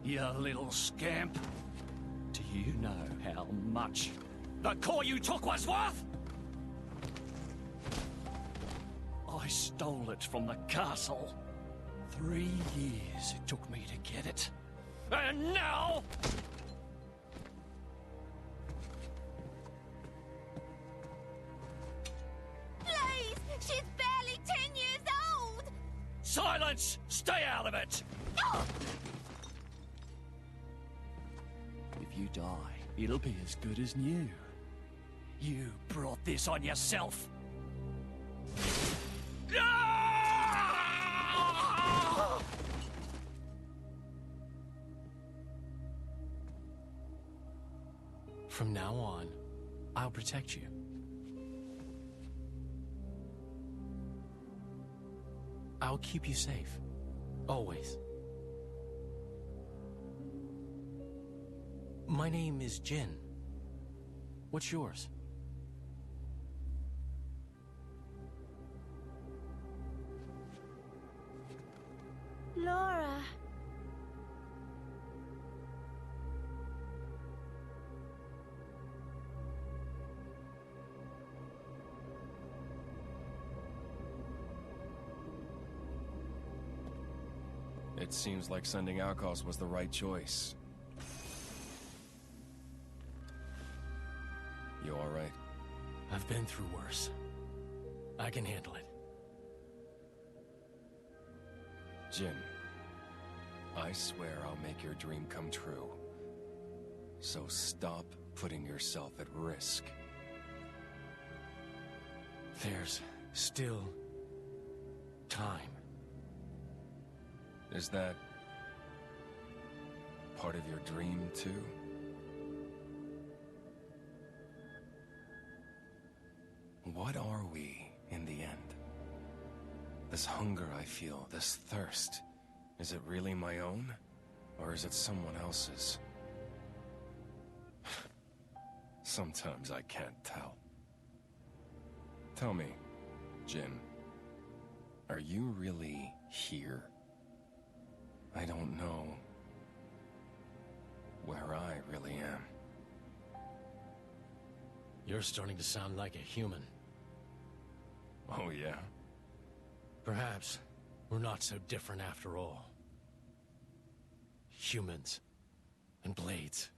You little scamp. Do you know how much the core you took was worth? I stole it from the castle. 3 years it took me to get it. And now... Please! She's barely 10 years old! Silence! Stay out of it! Oh! If you die, it'll be as good as new. You brought this on yourself. From now on, I'll protect you. I'll keep you safe. Always. My name is Jin. What's yours? Laura. It seems like sending Outcasts was the right choice. You alright? I've been through worse. I can handle it. Jin, I swear I'll make your dream come true. So stop putting yourself at risk. There's still time. Is that part of your dream, too? What are we, in the end? This hunger I feel, this thirst, is it really my own? Or is it someone else's? Sometimes I can't tell. Tell me, Jin, are you really here? I don't know where I really am. You're starting to sound like a human. Oh, yeah? Perhaps we're not so different after all. Humans and blades.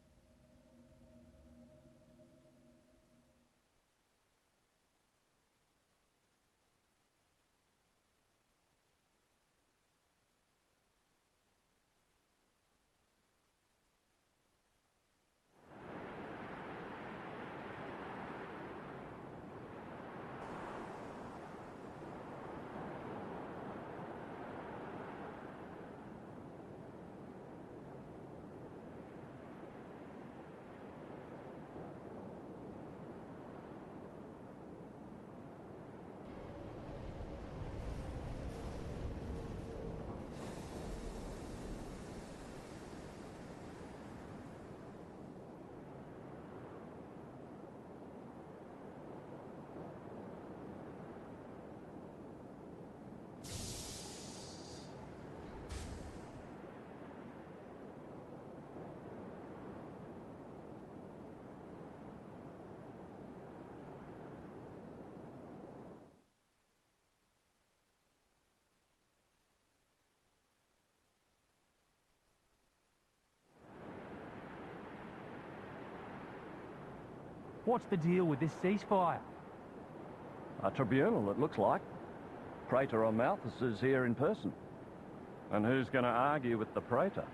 What's the deal with this ceasefire? A tribunal, it looks like. Praetor on Malthus is here in person. And who's going to argue with the Praetor?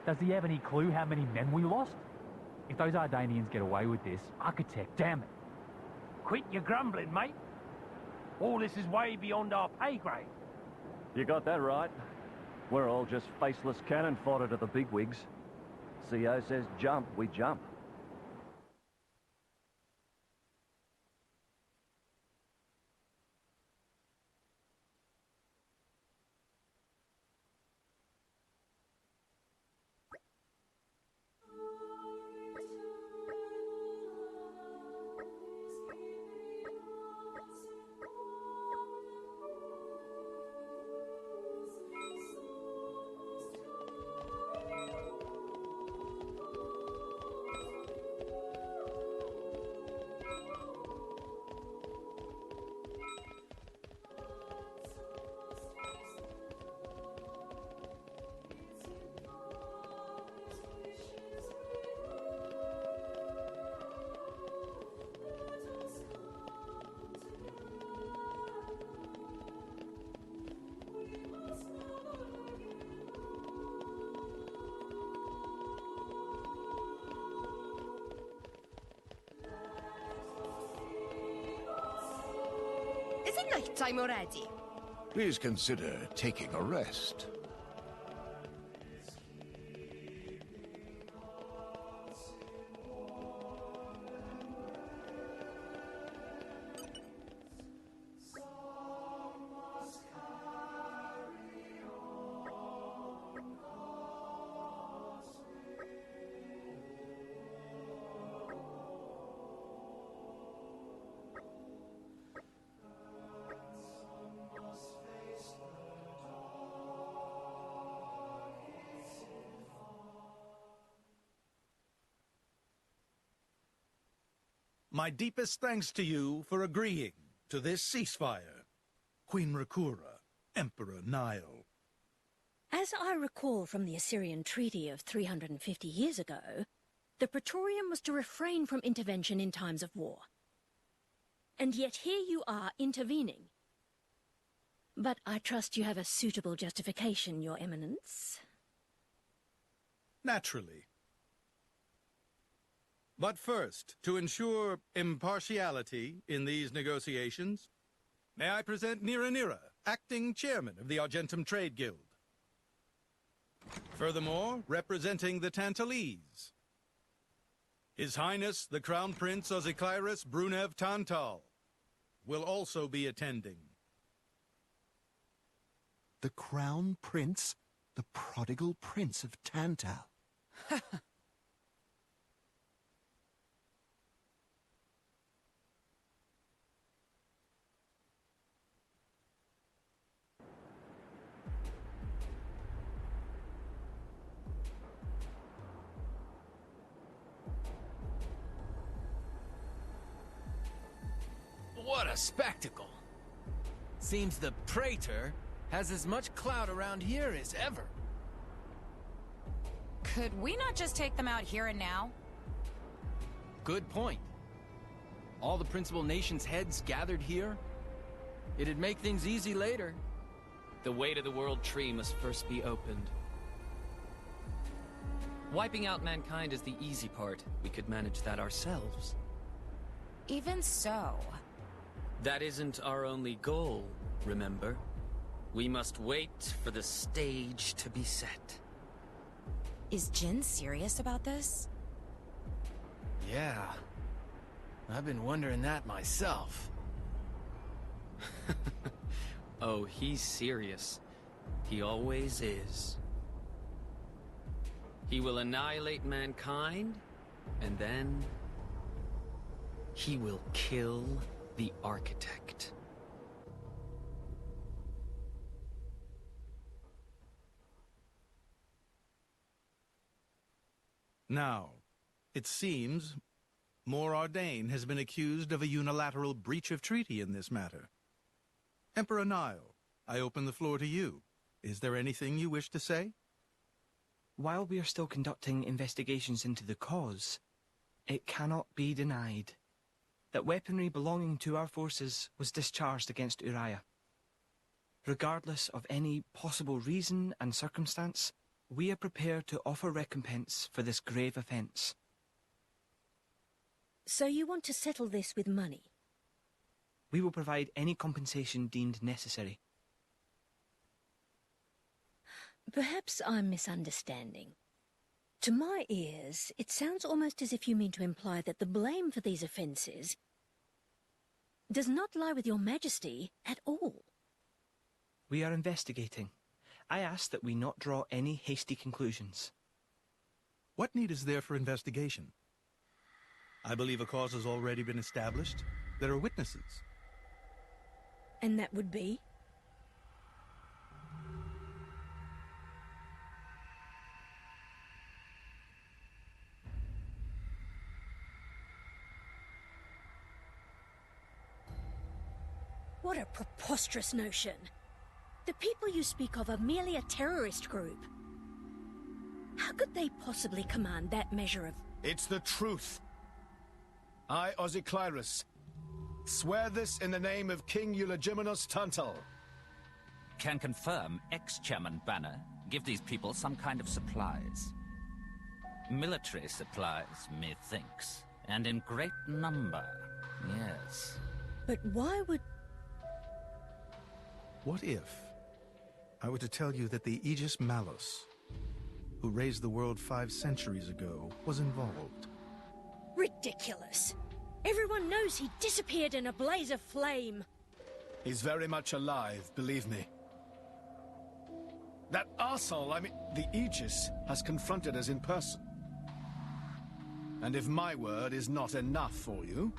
Does he have any clue how many men we lost? If those Ardanians get away with this, Architect, damn it. Quit your grumbling, mate. All this is way beyond our pay grade. You got that right. We're all just faceless cannon fodder to the bigwigs. CO says jump, we jump. Nighttime already. Please consider taking a rest. My deepest thanks to you for agreeing to this ceasefire. Queen Rakura, Emperor Nile. As I recall from the Assyrian treaty of 350 years ago, the Praetorium was to refrain from intervention in times of war. And yet here you are intervening. But I trust you have a suitable justification, Your Eminence. Naturally. But first, to ensure impartiality in these negotiations, may I present Nira, acting chairman of the Argentum Trade Guild. Furthermore, representing the Tantalese, His Highness the Crown Prince Ozikairis Brunev Tantal will also be attending. The Crown Prince? The prodigal Prince of Tantal? What a spectacle! Seems the Praetor has as much clout around here as ever. Could we not just take them out here and now? Good point. All the principal nations' heads gathered here? It'd make things easy later. The way to the World Tree must first be opened. Wiping out mankind is the easy part. We could manage that ourselves. Even so... That isn't our only goal, remember? We must wait for the stage to be set. Is Jin serious about this? Yeah. I've been wondering that myself. Oh, he's serious. He always is. He will annihilate mankind, and then... he will kill the architect. Now, it seems Morardain has been accused of a unilateral breach of treaty in this matter. Emperor Nile, I open the floor to you. Is there anything you wish to say? While we are still conducting investigations into the cause, it cannot be denied that weaponry belonging to our forces was discharged against Uriah. Regardless of any possible reason and circumstance, we are prepared to offer recompense for this grave offence. So you want to settle this with money? We will provide any compensation deemed necessary. Perhaps I'm misunderstanding. To my ears, it sounds almost as if you mean to imply that the blame for these offences does not lie with your Majesty at all. We are investigating. I ask that we not draw any hasty conclusions. What need is there for investigation? I believe a cause has already been established. There are witnesses. And that would be? What a preposterous notion. The people you speak of are merely a terrorist group. How could they possibly command that measure of... It's the truth. I, Ozikairis, swear this in the name of King Eulogimenos Tantal. Can confirm ex-Chairman Banner give these people some kind of supplies. Military supplies, methinks, and in great number, yes. But why would... What if I were to tell you that the Aegis Malus, who raised the world 5 centuries ago, was involved? Ridiculous. Everyone knows he disappeared in a blaze of flame. He's very much alive, believe me. That arsehole, the Aegis, has confronted us in person. And if my word is not enough for you...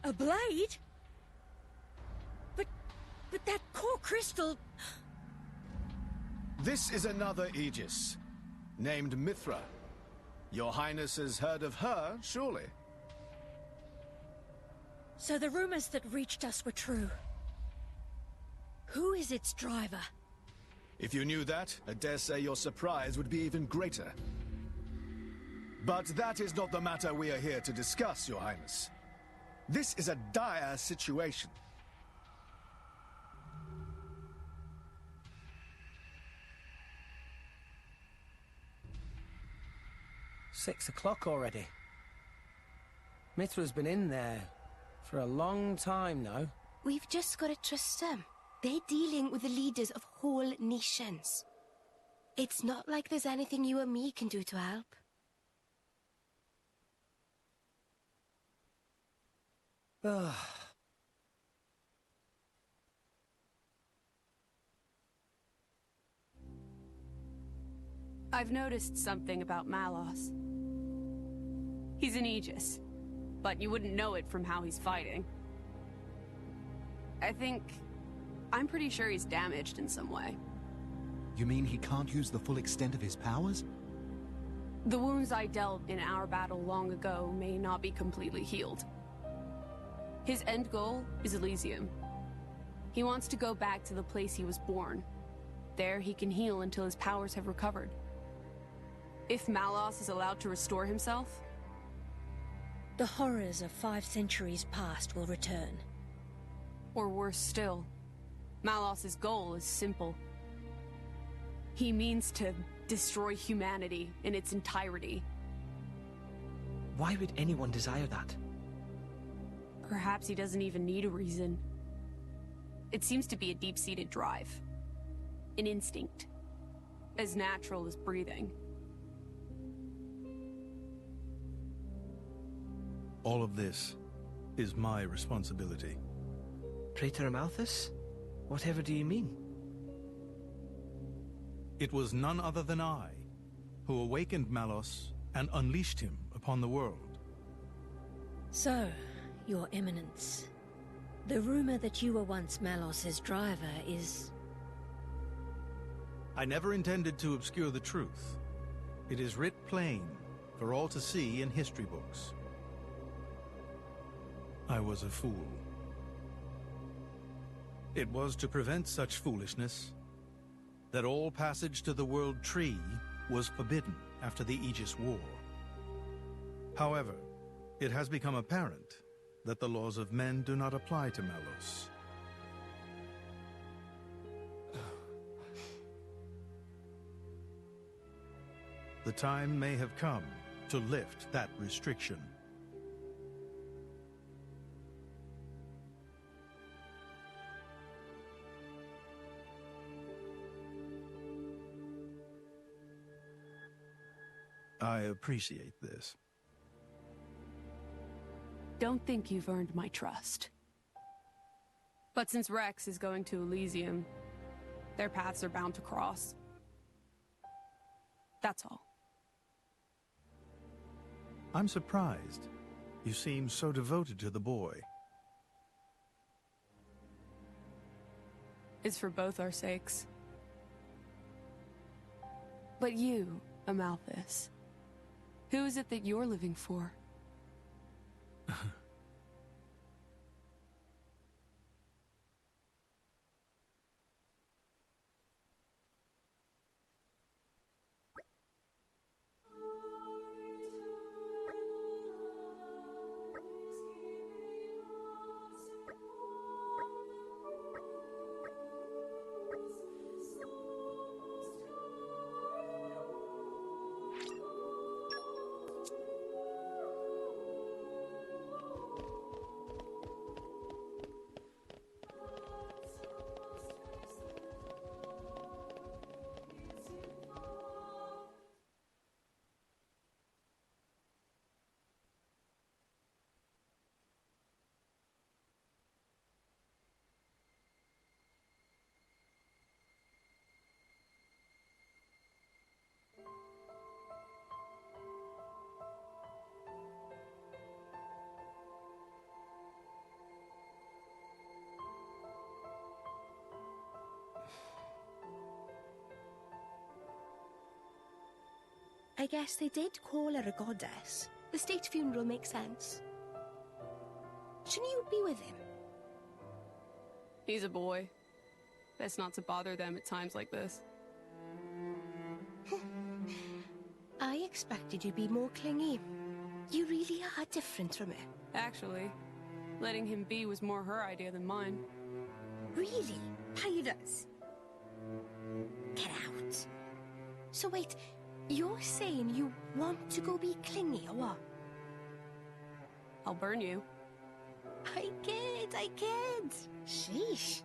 A blade? But that core crystal... This is another Aegis, named Mithra. Your Highness has heard of her, surely? So the rumors that reached us were true. Who is its driver? If you knew that, I dare say your surprise would be even greater. But that is not the matter we are here to discuss, Your Highness. This is a dire situation. Six o'clock already. Mithra's been in there for a long time now. We've just got to trust them. They're dealing with the leaders of whole nations. It's not like there's anything you or me can do to help. I've noticed something about Malos. He's an Aegis, but you wouldn't know it from how he's fighting. I'm pretty sure he's damaged in some way. You mean he can't use the full extent of his powers? The wounds I dealt in our battle long ago may not be completely healed. His end goal is Elysium. He wants to go back to the place he was born. There he can heal until his powers have recovered. If Malos is allowed to restore himself... The horrors of 5 centuries past will return. Or worse still, Malos's goal is simple. He means to destroy humanity in its entirety. Why would anyone desire that? Perhaps he doesn't even need a reason. It seems to be a deep-seated drive. An instinct. As natural as breathing. All of this is my responsibility. Praetor Amalthus? Whatever do you mean? It was none other than I who awakened Malos and unleashed him upon the world. So, Your Eminence, the rumor that you were once Malos's driver is... I never intended to obscure the truth. It is writ plain for all to see in history books. I was a fool. It was to prevent such foolishness that all passage to the World Tree was forbidden after the Aegis War. However, it has become apparent that the laws of men do not apply to Malos. The time may have come to lift that restriction. I appreciate this. Don't think you've earned my trust. But since Rex is going to Elysium, their paths are bound to cross. That's all. I'm surprised. You seem so devoted to the boy. It's for both our sakes. But you, Amalthus, who is it that you're living for? I guess they did call her a goddess. The state funeral makes sense. Shouldn't you be with him? He's a boy. Best not to bother them at times like this. I expected you'd be more clingy. You really are different from her. Actually, letting him be was more her idea than mine. Really? Pirates? Get out. So wait, you're saying you want to go be clingy or what? I'll burn you. I kid. Sheesh.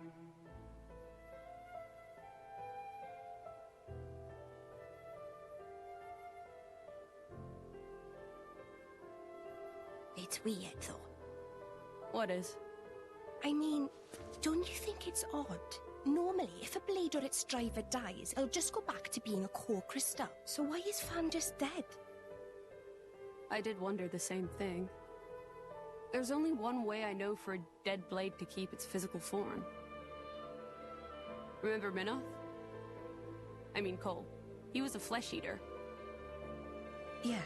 It's weird, though. What is? I mean, don't you think it's odd? Normally, if a blade or its driver dies, it'll just go back to being a core crystal. So why is Fan just dead? I did wonder the same thing. There's only one way I know for a dead blade to keep its physical form. Remember Minoth? I mean Cole. He was a flesh eater. Yeah.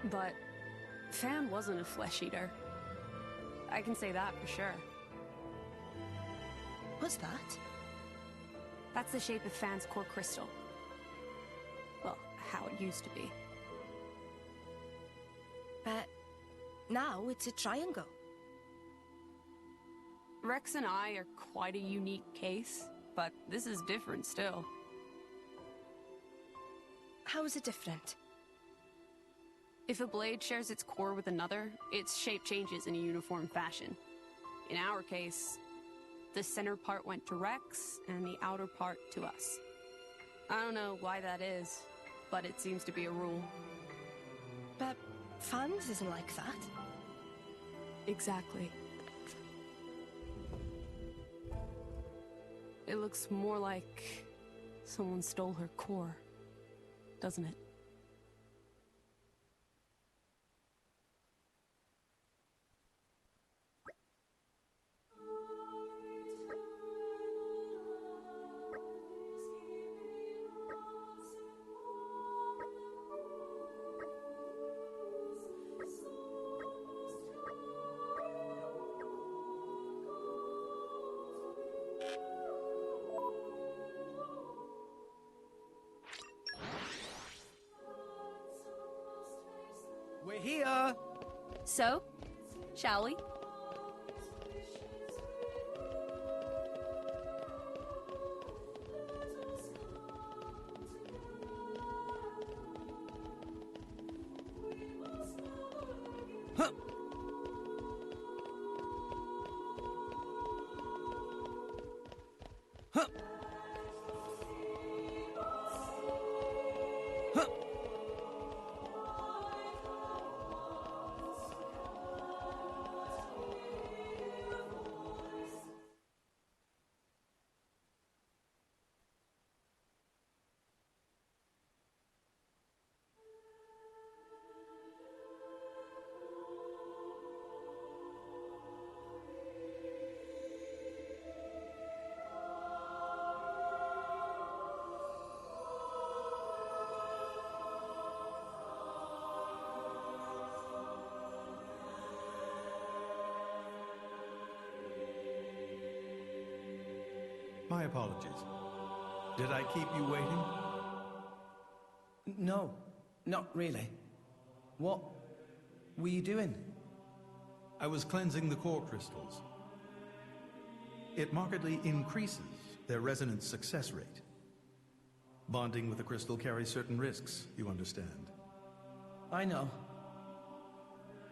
But Fan wasn't a flesh eater. I can say that for sure. What's that? That's the shape of Fan's core crystal. Well, how it used to be. But now it's a triangle. Rex and I are quite a unique case, but this is different still. How is it different? If a blade shares its core with another, its shape changes in a uniform fashion. In our case, the center part went to Rex, and the outer part to us. I don't know why that is, but it seems to be a rule. But Fan's isn't like that. Exactly. It looks more like someone stole her core, doesn't it? We're here! So, shall we? Huh. Huh. Huh. My apologies. Did I keep you waiting? No, not really. What were you doing? I was cleansing the core crystals. It markedly increases their resonance success rate. Bonding with a crystal carries certain risks, you understand. I know.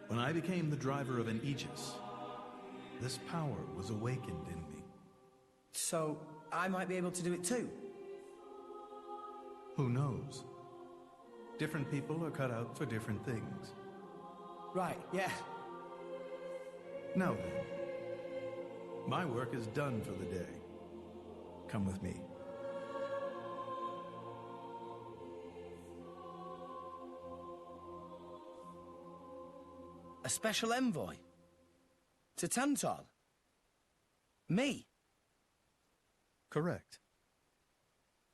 When I became the driver of an Aegis, this power was awakened in me. So, I might be able to do it too? Who knows? Different people are cut out for different things. Right, yeah. Now then, my work is done for the day. Come with me. A special envoy? To Tantal? Me? Correct.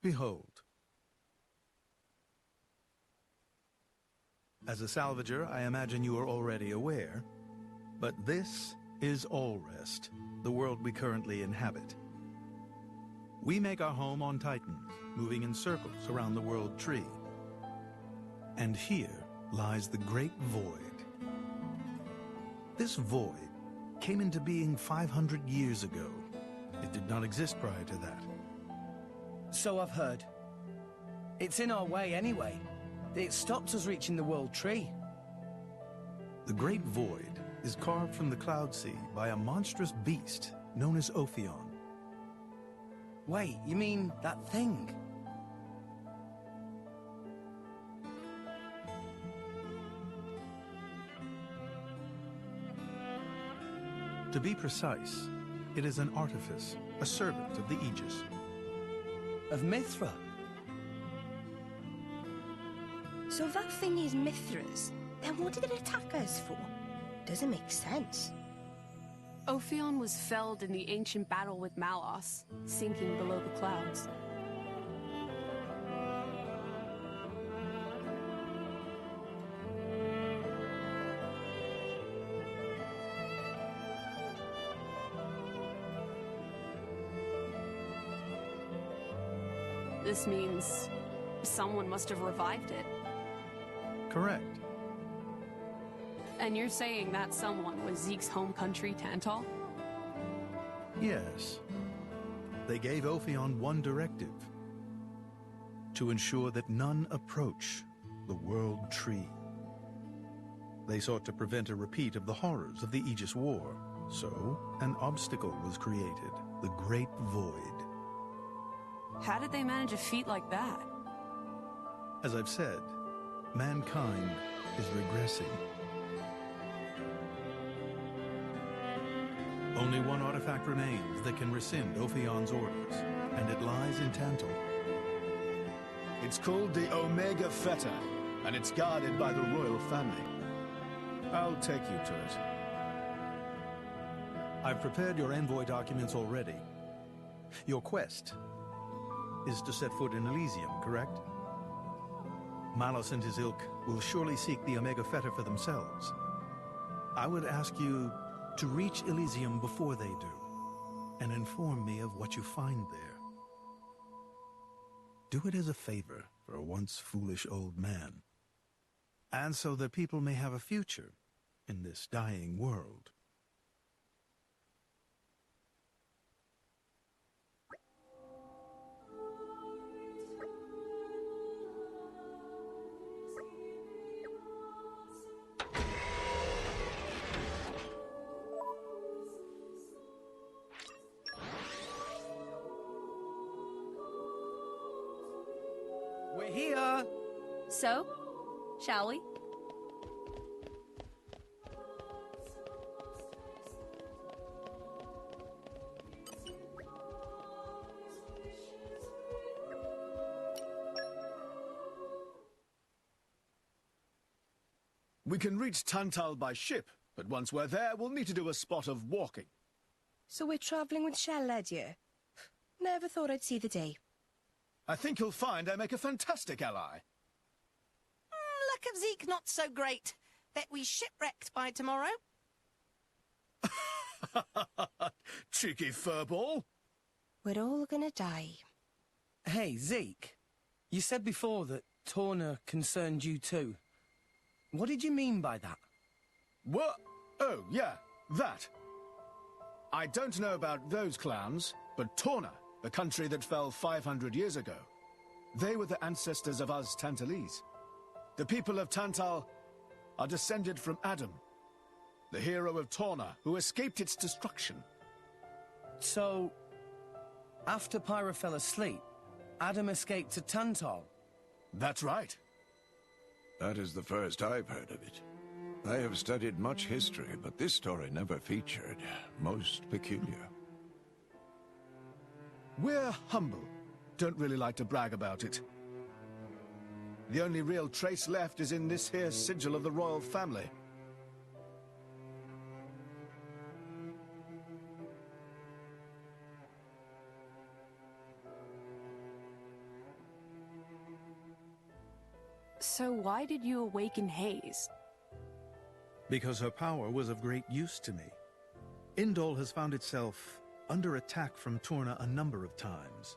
Behold. As a salvager, I imagine you are already aware, but this is Allrest, the world we currently inhabit. We make our home on Titan, moving in circles around the world tree. And here lies the Great Void. This void came into being 500 years ago. It did not exist prior to that. So I've heard. It's in our way anyway. It stopped us reaching the World Tree. The Great Void is carved from the Cloud Sea by a monstrous beast known as Ophion. Wait, you mean that thing? To be precise, it is an artifice, a servant of the Aegis. Of Mithra? So that thing is Mithra's. Then what did it attack us for? Doesn't make sense. Ophion was felled in the ancient battle with Malos, sinking below the clouds. This means someone must have revived it. Correct. And you're saying that someone was Zeke's home country, Tantal? Yes. They gave Ophion one directive: to ensure that none approach the World Tree. They sought to prevent a repeat of the horrors of the Aegis War, so an obstacle was created, the Great Void. How did they manage a feat like that? As I've said, mankind is regressing. Only one artifact remains that can rescind Ophion's orders, and it lies in Tantal. It's called the Omega Feta, and it's guarded by the royal family. I'll take you to it. I've prepared your envoy documents already. Your quest is to set foot in Elysium, correct? Malos and his ilk will surely seek the Omega Feta for themselves. I would ask you to reach Elysium before they do, and inform me of what you find there. Do it as a favor for a once foolish old man, and so that people may have a future in this dying world. We're here! So, shall we? We can reach Tantal by ship, but once we're there, we'll need to do a spot of walking. So we're travelling with Shell, dear? Never thought I'd see the day. I think you'll find I make a fantastic ally. Luck of Zeke not so great. Bet we shipwrecked by tomorrow. Cheeky furball. We're all gonna die. Hey, Zeke. You said before that Torna concerned you too. What did you mean by that? What? Oh, yeah, that. I don't know about those clowns, but Torna, the country that fell 500 years ago, they were the ancestors of us Tantalese. The people of Tantal are descended from Adam, the hero of Torna, who escaped its destruction. So, after Pyra fell asleep, Adam escaped to Tantal? That's right. That is the first I've heard of it. I have studied much history, but this story never featured. Most peculiar. We're humble. Don't really like to brag about it. The only real trace left is in this here sigil of the royal family. So why did you awaken Hayes? Because her power was of great use to me. Indol has found itself under attack from Torna a number of times.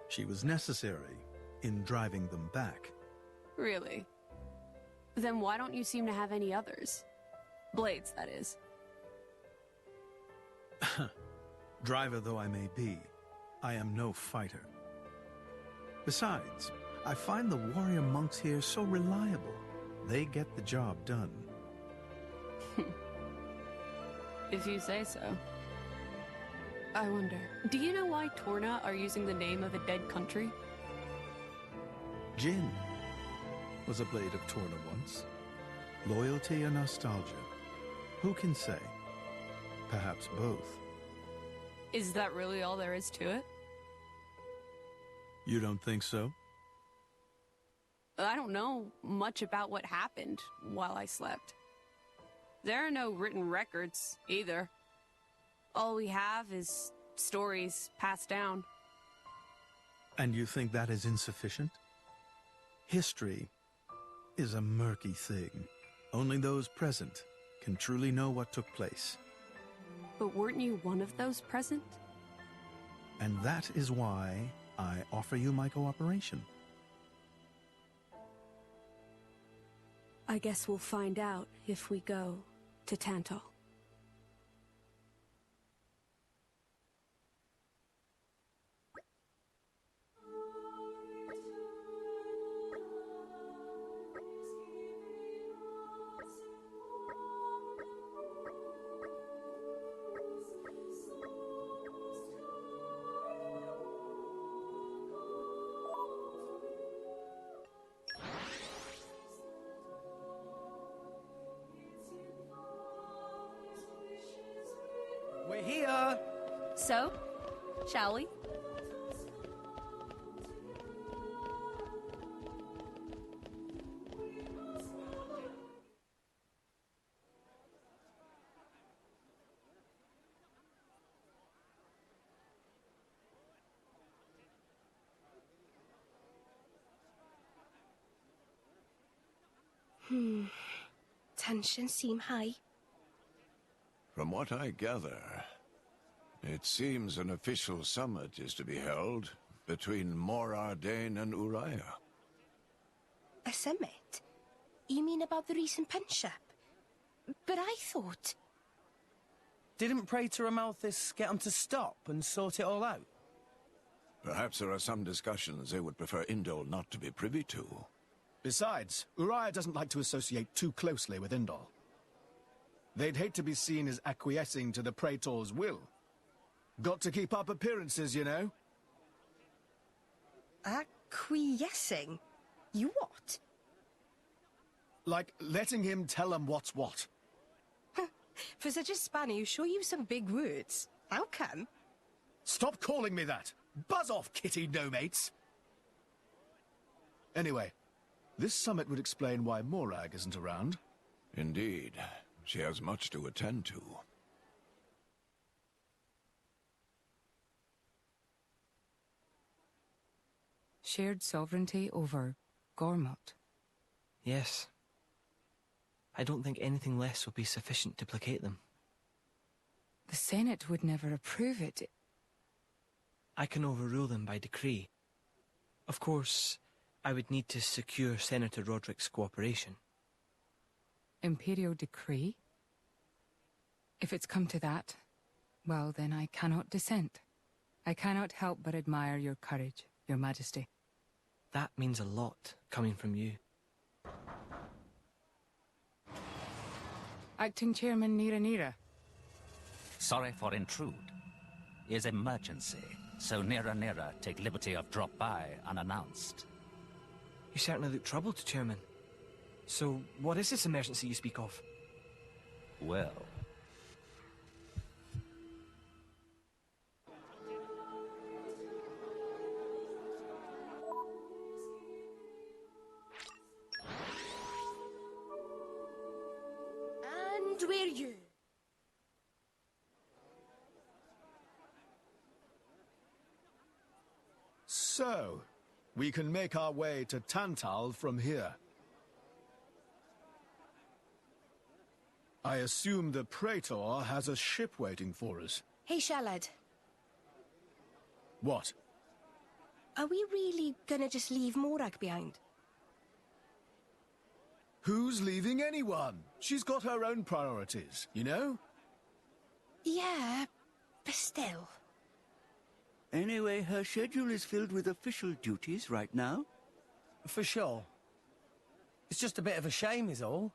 She was necessary in driving them back. Really? Then why don't you seem to have any others? Blades, that is. Driver though I may be, I am no fighter. Besides, I find the warrior monks here so reliable. They get the job done. If you say so. I wonder, do you know why Torna are using the name of a dead country? Jin was a blade of Torna once. Loyalty or nostalgia? Who can say? Perhaps both. Is that really all there is to it? You don't think so? I don't know much about what happened while I slept. There are no written records, either. All we have is stories passed down. And you think that is insufficient? History is a murky thing. Only those present can truly know what took place. But weren't you one of those present? And that is why I offer you my cooperation. I guess we'll find out if we go to Tantal. We're here! So, shall we? Tensions seem high. From what I gather, it seems an official summit is to be held between Morardain and Uriah. A summit? You mean about the recent punch-up? But I thought... Didn't Praetor Amalthus get 'em to stop and sort it all out? Perhaps there are some discussions they would prefer Indol not to be privy to. Besides, Uriah doesn't like to associate too closely with Indol. They'd hate to be seen as acquiescing to the Praetor's will. Got to keep up appearances, you know. Acquiescing? You what? Like letting him tell them what's what. For such a spanner, you sure use some big words. How come? Stop calling me that! Buzz off, kitty no-mates! Anyway, this summit would explain why Morag isn't around. Indeed. She has much to attend to. Shared sovereignty over Gormott. Yes. I don't think anything less will be sufficient to placate them. The Senate would never approve it. I can overrule them by decree. Of course, I would need to secure Senator Roderick's cooperation. Imperial decree? If it's come to that, well then I cannot dissent. I cannot help but admire your courage, your majesty. That means a lot, coming from you. Acting Chairman Nira. Sorry for intrude. Is emergency, so Nira take liberty of drop by unannounced. You certainly look troubled, Chairman. So, what is this emergency you speak of? Well... And where you? So, We can make our way to Tantal from here. I assume the Praetor has a ship waiting for us. Hey, Shalad. What? Are we really gonna just leave Morag behind? Who's leaving anyone? She's got her own priorities, you know? Yeah, but still. Anyway, her schedule is filled with official duties right now. For sure. It's just a bit of a shame is all.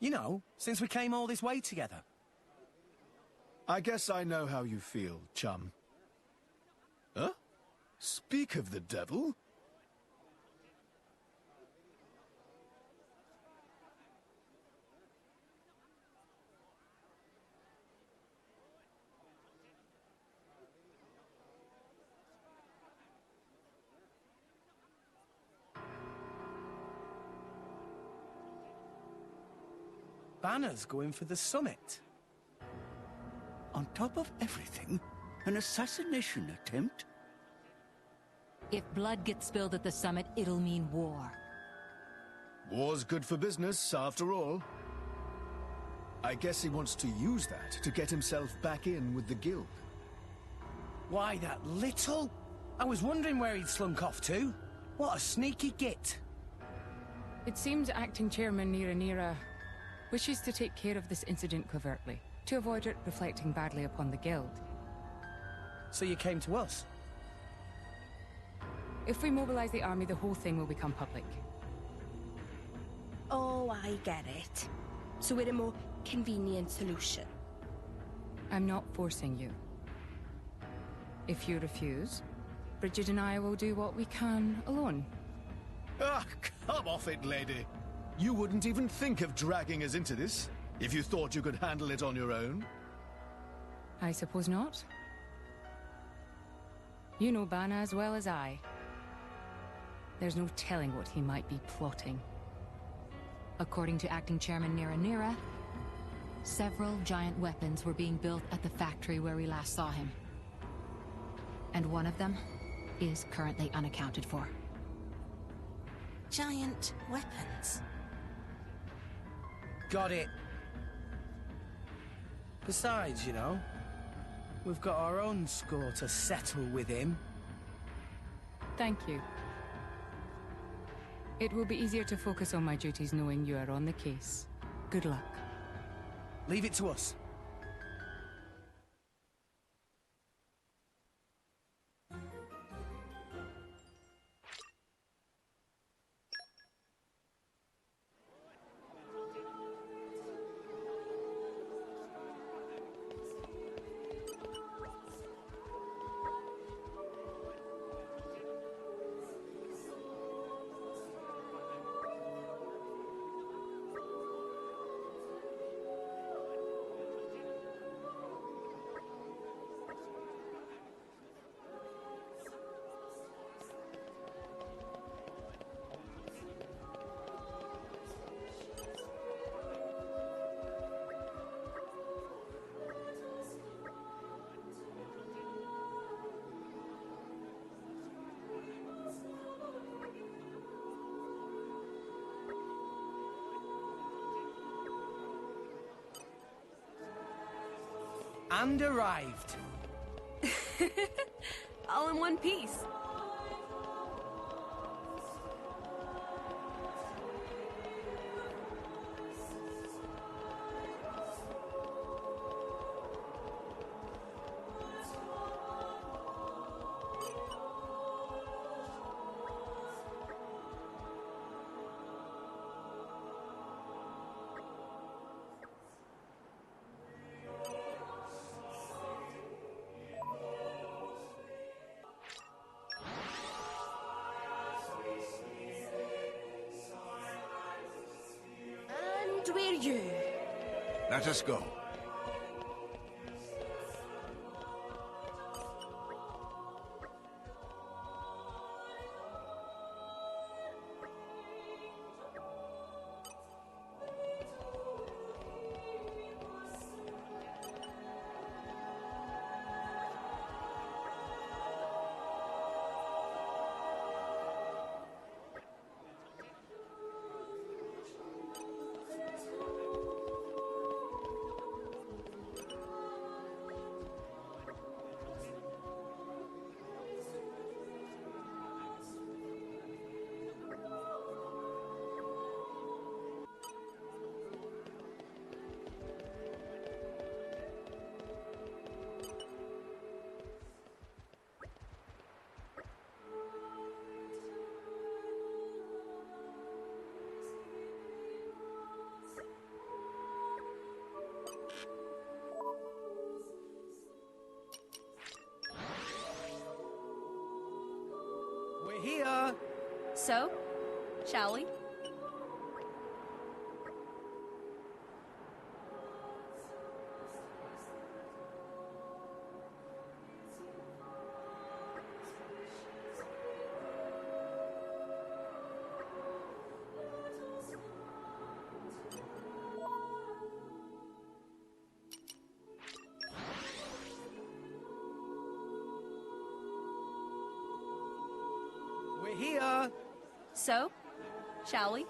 You know, since we came all this way together. I guess I know how you feel, chum. Huh? Speak of the devil? Banner's going for the summit. On top of everything, an assassination attempt? If blood gets spilled at the summit, it'll mean war. War's good for business, after all. I guess he wants to use that to get himself back in with the guild. Why, that little? I was wondering where he'd slunk off to. What a sneaky git. It seems Acting Chairman Nira wishes to take care of this incident covertly, to avoid it reflecting badly upon the guild. So you came to us? If we mobilize the army, the whole thing will become public. Oh, I get it. So we're a more convenient solution. I'm not forcing you. If you refuse, Bridget and I will do what we can alone. Ah, come off it, lady. You wouldn't even think of dragging us into this, if you thought you could handle it on your own. I suppose not. You know Bana as well as I. There's no telling what he might be plotting. According to Acting Chairman Nira, several giant weapons were being built at the factory where we last saw him. And one of them is currently unaccounted for. Giant weapons? Got it. Besides, you know, we've got our own score to settle with him. Thank you. It will be easier to focus on my duties knowing you are on the case. Good luck. Leave it to us. And arrived. All in one piece. And we're you. Let us go. So, shall we? We're here. So, shall we?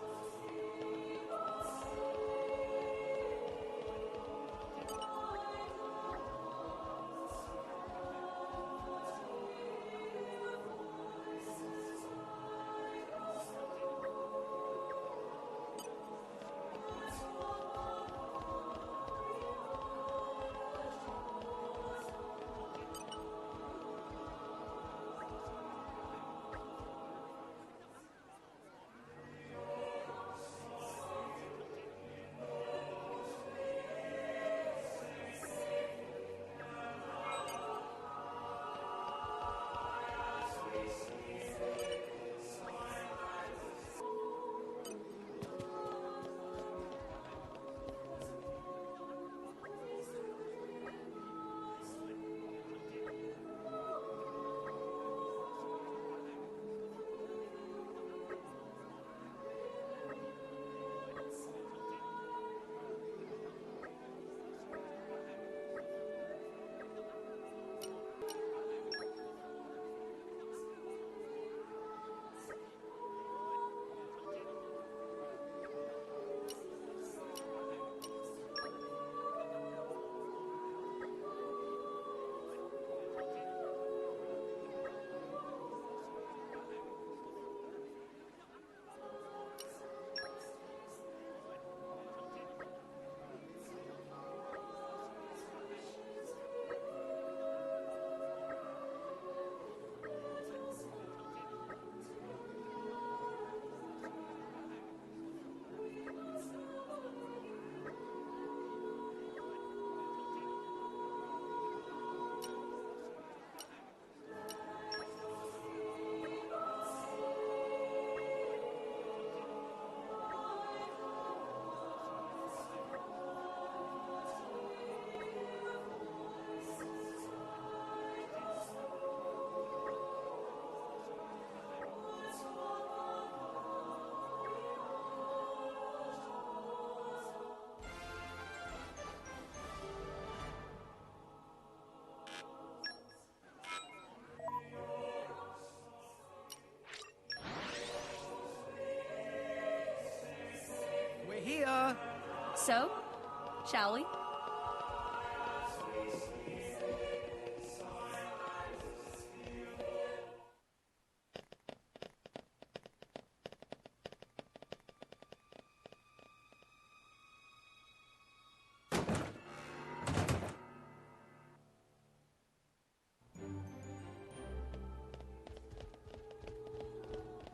Here. So, shall we?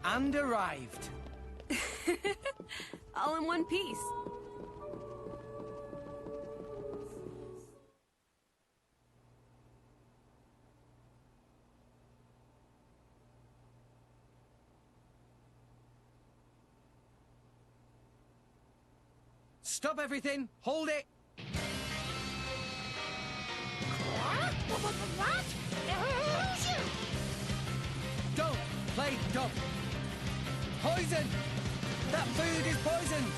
And arrived. All in one piece. Stop everything! Hold it! What? Don't play dumb! Poison! That food is poisoned!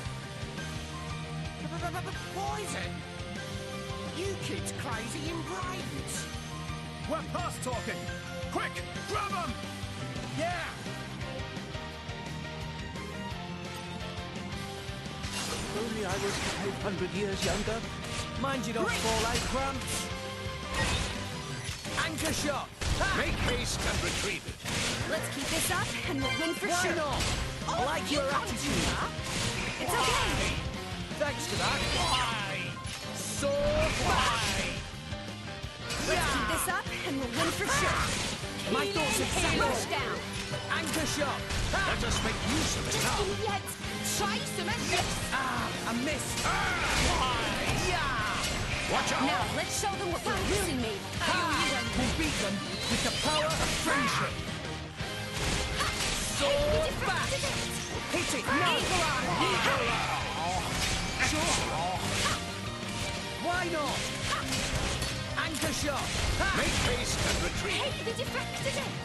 Poison? You kids crazy in brains. We're past talking! Quick, grab them! Yeah! If only I was 500 years younger. Mind you don't fall out, Gramps! Anchor shot! Make haste and retrieve it. Let's keep this up and we'll win for Why sure. not? I like your attitude. It's okay. Thanks to that. Why? So fast! Let's keep this up and we'll win for sure. My thoughts are settled. Rush down. Anchor shot! Let us make use of it now. Yet, try some of this. I missed. Yeah! Watch out! Now, let's show them what we're really made of. We'll beat them with the power of friendship. Sword bash! Hit it! No! Sure! Why not? Anchor shot! Make haste and retreat! Hey, they deflected it!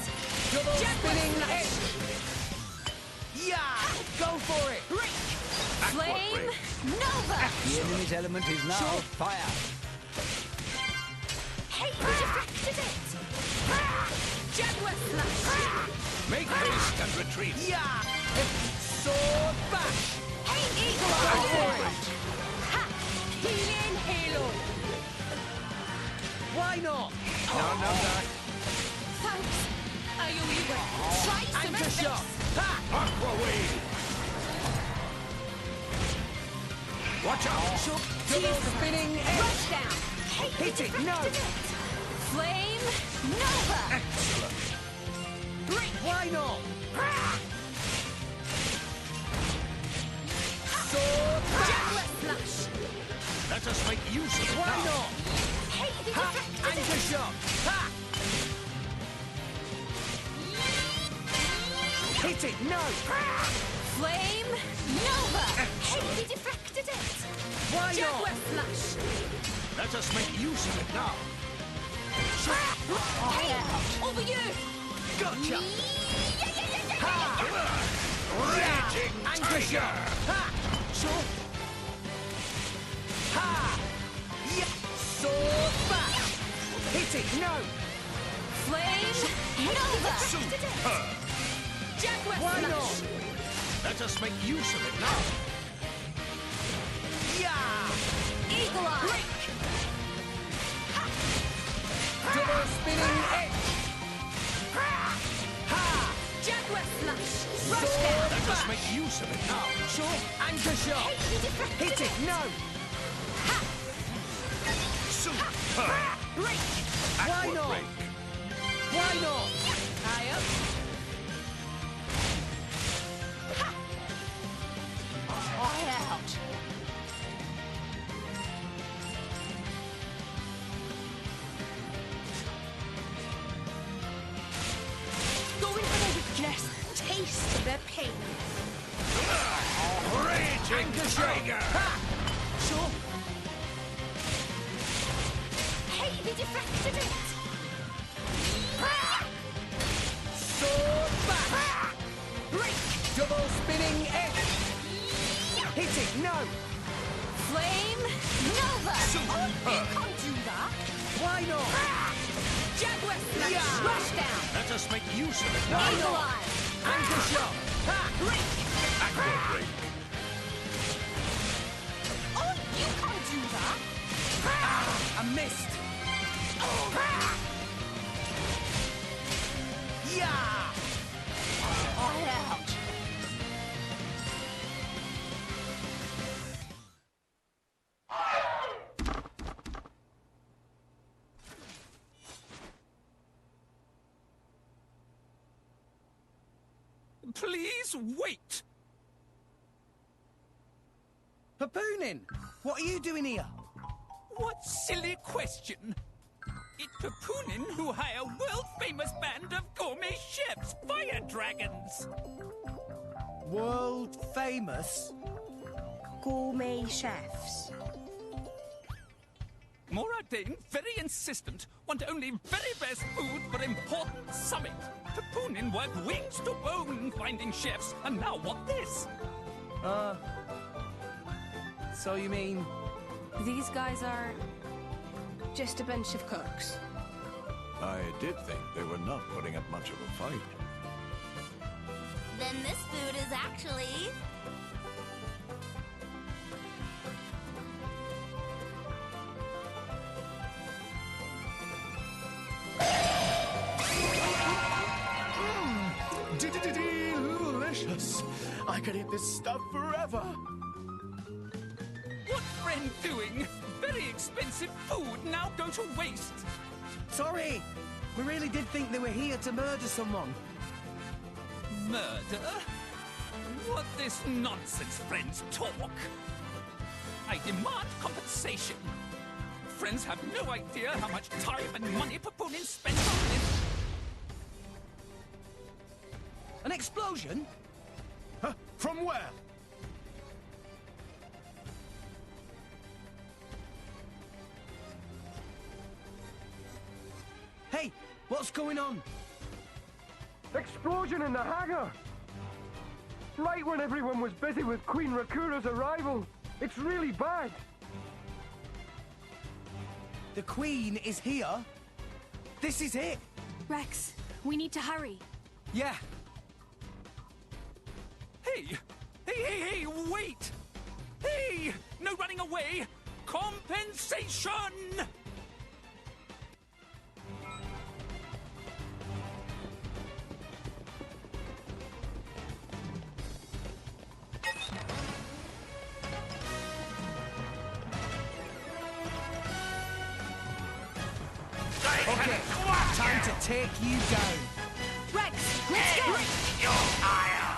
Double spinning edge! Yeah! Go for it! Flame Nova! The enemy's element is now fire. Hey, they deflected it! Jaguar slash! Make haste and retreat! Yeah! Sword bash! Hey, Eagle Go Eye! for it! Ha! Healing Halo! Why not? No. Thanks! Are you eager? Try some Anchor of shot! this! Ha! Aqua wave! Watch out! Double spinning edge! Rush down! Hey, they Hit it! No! deflected it! Flame Nova! Excellent! Why not? Sword bash! Jaguar slash! Let us make use of it Why now! not? Hey, they Ha! deflected Anchor it! shot! Ha! Hit it! No! Flame Nova! Hey, they deflected it! Why Jaguar not? slash! Let us make use of it now! Hey, over you! Gotcha! Ha! Raging Anchor shot! tiger! Ha! Sure! Ha! Yeah! Sword bash! Hit it! No! Flame Nova! Super! Jaguar Why slash! not? Let us make use of it now! Yeah! Eagle Eye! Double spinning edge! Ha! Jaguar slash! Rush Sword down! Let us bash! make use of it now! Sure! Anchor shot! Hey, they deflected Hit it! No! Super! Why not? break. Why not? High up! Eye out! Go into the weakness! Taste the pain! Raging tiger! Ha! Sure! Hey, they deflected it! Sword bash! Double spinning edge! Hit it! No! Flame Nova! Oh, you can't do that! Why not? Jaguar slash! Yeah. Rush down! Let us make use of it Why now! Eagle not? Eye! Anchor shot! Ha! Aqua break! Oh, you can't do that! I missed! Yeah! Eye out! Please wait! Papoonin! What are you doing here? What silly question! It's Papoonin who hire world-famous band of gourmet chefs, fire dragons! World famous? Gourmet chefs. Moradane, very insistent, want only very best food for important summit. Papoonin work wings to bone finding chefs, and now what this? So you mean... These guys are just a bunch of cooks. I did think they were not putting up much of a fight. Then this food is actually... Delicious! I could eat this stuff forever! What friend doing? Very expensive food now go to waste. Sorry! We really did think they were here to murder someone. Murder? What this nonsense friends talk? I demand compensation. Friends have no idea how much time and money Papoonin spends on this. An explosion? Huh? From where? Hey, what's going on? Explosion in the hangar! Right when everyone was busy with Queen Rakura's arrival. It's really bad. The Queen is here? This is it? Rex, we need to hurry. Yeah. Hey! Hey, wait! Hey! No running away! Compensation! Okay, time to take you down. Rex, let's go! Your ire!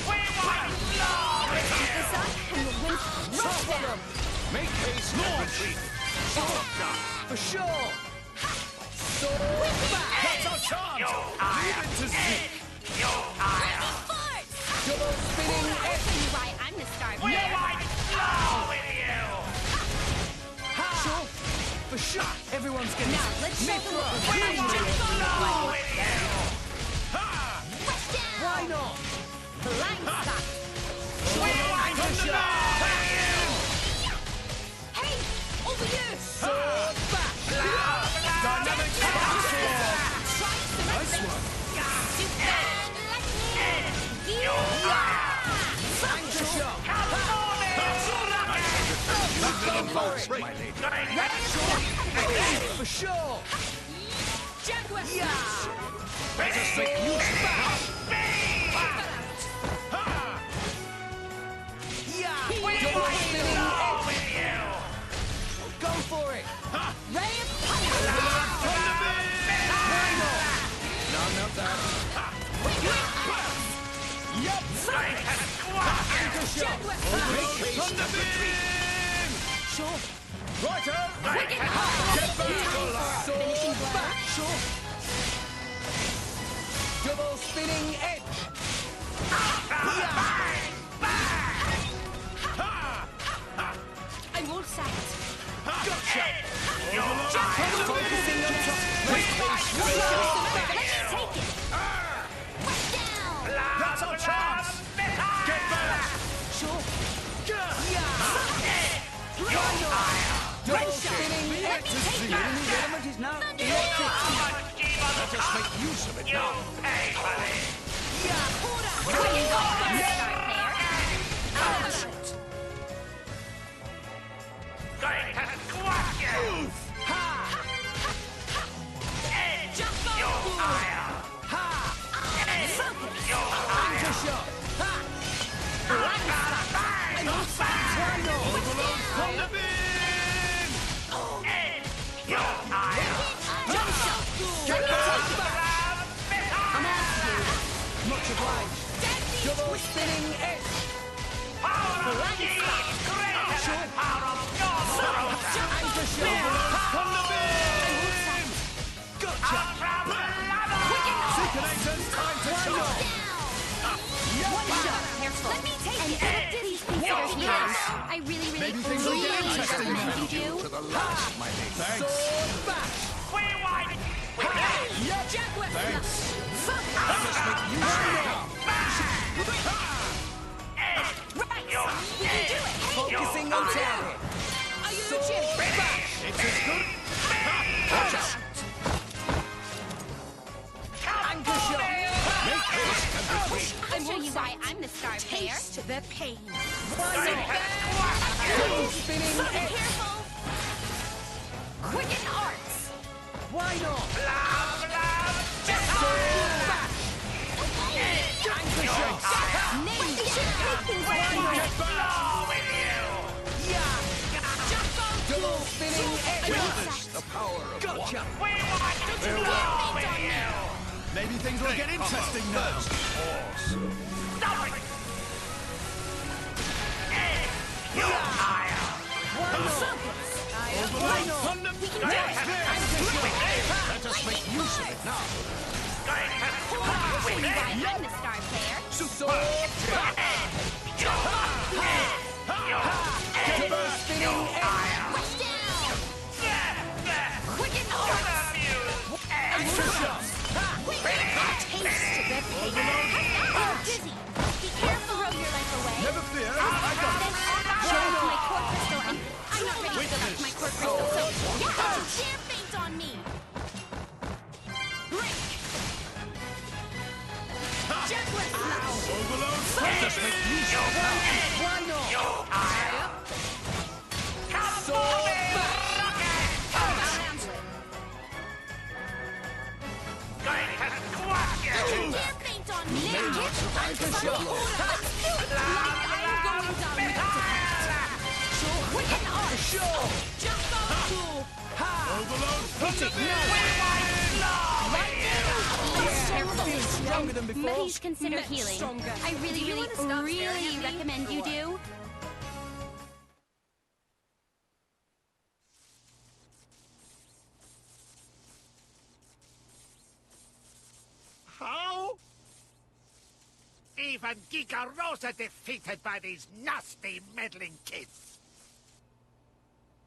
We want law with Keep this up and we'll win. Rush them! Make haste and retreat. For sure! So back! That's our chance! Leave it to Zeke! your ire! Double spinning I'll tell you why I'm the star We player. want law with you! Sure. For sure. Everyone's getting Now, let's show them what We we're want law with you! Why not? Blind spot. We want law with you! Hey, over here! So back! Dynamic capsule! Try some Nice one. Anchor shot! Go for it! For sure! Jaguar! Let us make use of it! Double spinning edge! Go for it! Ray of Thunder! None of that! Yup! Anchor shot! Sure! Righto! Wicked hard! Finishing blow. Sure! Double spinning edge! I won't sight. Gotcha! Focusing on top! Let me take it! West down! That's our chance! Get back! Sure! Double spinning Let me take the it! enemy element is now electric! Let us make use of it now! Going to squash you! Jump Your on! ire! Focus! Your ire! Anchor shot! From the bin! Your ire! Jump shot! Get back! I'm after you! Much obliged! Double spinning edge! Greater than power of your Anchor shot! From the bin! Gotcha! Seeker time to shine! One shot! Careful! Let me take it! And these pieces yes. I really Maybe things will get interesting now. you do. To the last, my lady. Thanks. Sword back! We want Jaguar! Thanks. Focus! Let us make use of it now. Right! We can do it! Hey! Focusing on target! Are you Sword legit? back! It's as good. Watch out. Anchor shot! Make haste and retreat. I'll show you why I'm the star player. Taste the pain. Double spinning edge! Careful! Quicken arts! Why not? Anchor shot! Name they should take things like Get that. back! Yeah! Double spinning edge! Witness the power of Gotcha! Maybe things will get interesting now. Why not? Let us make use finish it now. Actually, right, I'm the star player. Spinning Rush down! Quicken arms! Taste to rip dizzy. Be careful, throw your life away. Never fear, I got it. Show my core crystal, and I'm not ready to give up my core crystal, so don't you dare faint on me! Break! Jetwist now! Overload! Just make me one no. Don't dare faint on me! I'm going down. Quicken arms! Jump on! Overload! Stronger than before. Please consider healing. I really recommend you do. How? Even Gigarosa defeated by these nasty, meddling kids.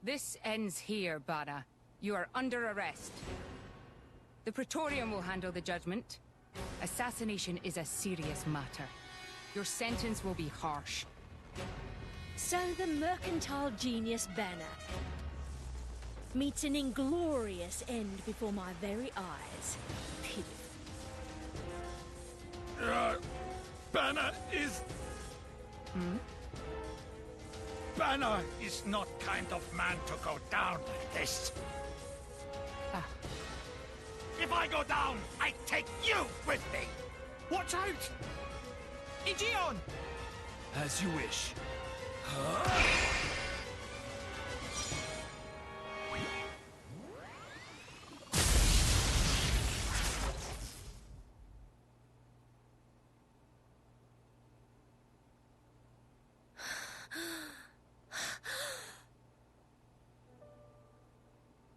This ends here, Bana. You are under arrest. The Praetorium will handle the judgment. Assassination is a serious matter. Your sentence will be harsh. So the mercantile genius Banner meets an inglorious end before my very eyes. Banner is... Banner is not kind of man to go down like this. If I go down, I take you with me! Watch out! Aegeon! As you wish.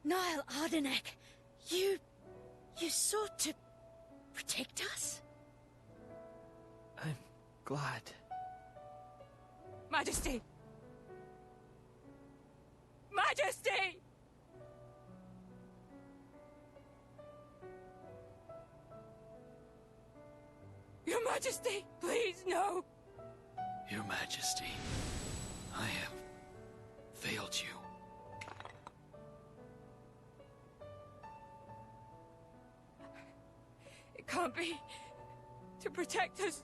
Niall Ardenek, you sought to protect us? I'm glad. Majesty! Majesty! Your Majesty, please, no! Your Majesty, I have failed you. It can't be. To protect us,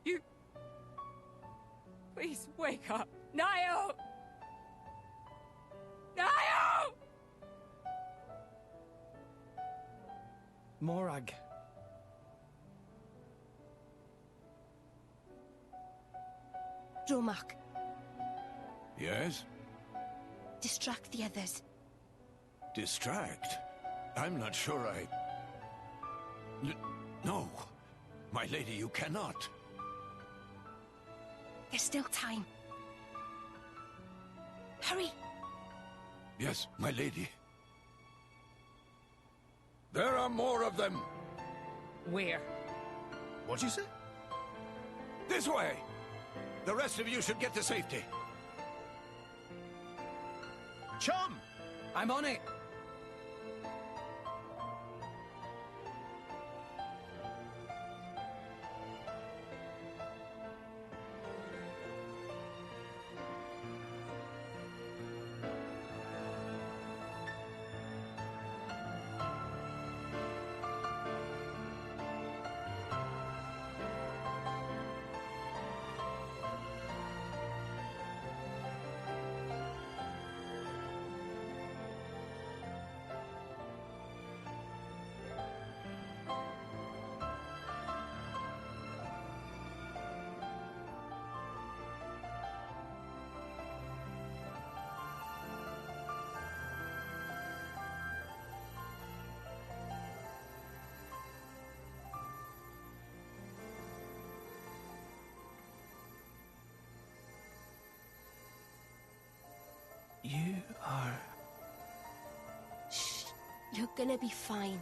you... Please, wake up. Niall! Niall! Morag. Romak, Yes? distract the others. Distract? I'm not sure I... No. My lady, you cannot. There's still time. Hurry! Yes, my lady. There are more of them. Where? What'd you say? This way! The rest of you should get to safety. Chum! I'm on it. You are... Shh. You're gonna be fine.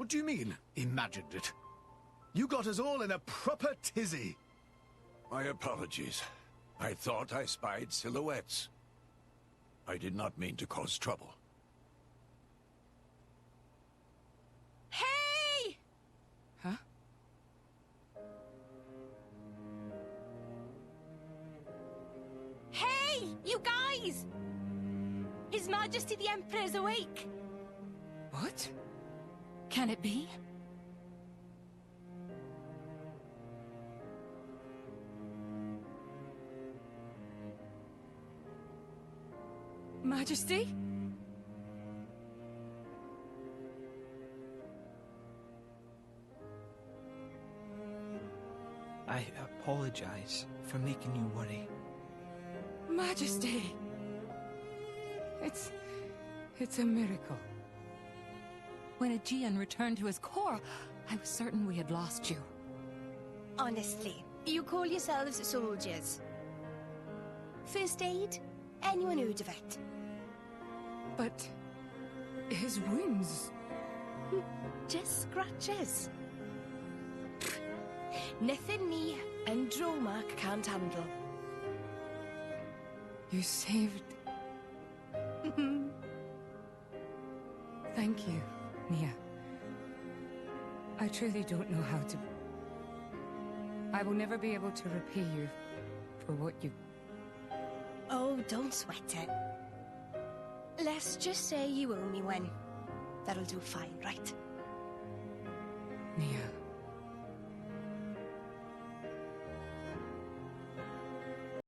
What do you mean, imagined it? You got us all in a proper tizzy. My apologies. I thought I spied silhouettes. I did not mean to cause trouble. Hey! Huh? Hey, you guys! His Majesty the Emperor is awake. What? Can it be? Majesty? I apologize for making you worry. Majesty! It's a miracle. When Aegean returned to his core, I was certain we had lost you. Honestly, you call yourselves soldiers. First aid? Anyone heard of it? But his wounds... Just scratches. Nothing me and Dromark can't handle. You saved... Thank you, Nia. I truly don't know how to... I will never be able to repay you for what you... Oh, don't sweat it. Let's just say you owe me one. That'll do fine, right? Nia.